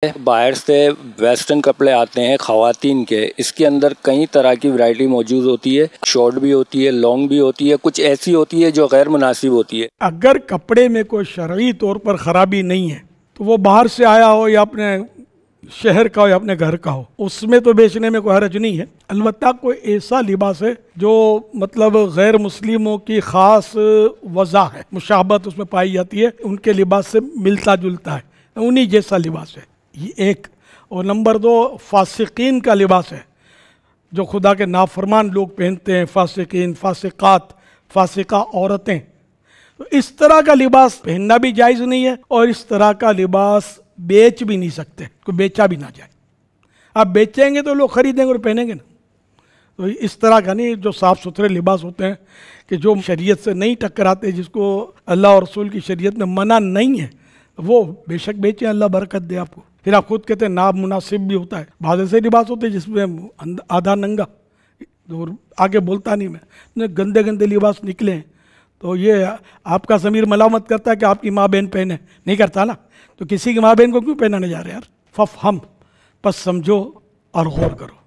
باہر سے ویسٹرن کپڑے آتے ہیں خواتین کے، اس کے اندر کئی طرح کی ورائٹی موجود ہوتی ہے، شارٹ بھی ہوتی ہے، لانگ بھی ہوتی ہے، کچھ ایسی ہوتی ہے جو غیر مناسب ہوتی ہے۔ اگر کپڑے میں کوئی شرعی طور پر خرابی نہیں ہے تو وہ باہر سے آیا ہو یا اپنے شہر کا ہو یا اپنے گھر کا ہو، اس میں تو بیچنے میں کوئی حرج نہیں ہے۔ البتہ کوئی ایسا لباس ہے جو مطلب غیر مسلموں کی خاص وضع ہے، مشابہت اس میں پائی جاتی ہے، ان کے لباس سے ملتا جلتا ہے، انہی جیسا لباس ہے یہ ایک۔ اور نمبر دو، فاسقین کا لباس ہے جو خدا کے نافرمان لوگ پہنتے ہیں، فاسقین، فاسقات، فاسقہ عورتیں، تو اس طرح کا لباس پہننا بھی جائز نہیں ہے، اور اس طرح کا لباس بیچ بھی نہیں سکتے، کوئی بیچا بھی نہ جائے۔ آپ بیچیں گے تو لوگ خریدیں گے اور پہنیں گے نا، تو اس طرح کا نہیں، جو صاف ستھرے لباس ہوتے ہیں کہ جو شریعت سے نہیں ٹکراتے، جس کو اللہ اور رسول کی شریعت میں منع نہیں ہے، وہ بے شک بیچیں، اللہ برکت دے آپ کو۔ پھر آپ خود کہتے ہیں نامناسب بھی ہوتا ہے، بعض ایسے لباس ہوتے ہیں جس میں آدھا ننگا، اور آگے بولتا نہیں میں، گندے گندے لباس نکلے ہیں، تو یہ آپ کا ضمیر ملامت کرتا ہے کہ آپ کی ماں بہن پہنے، نہیں کرتا نا، تو کسی کی ماں بہن کو کیوں پہنانے جا رہے ہیں یار؟ ففہم، پس سمجھو اور غور کرو۔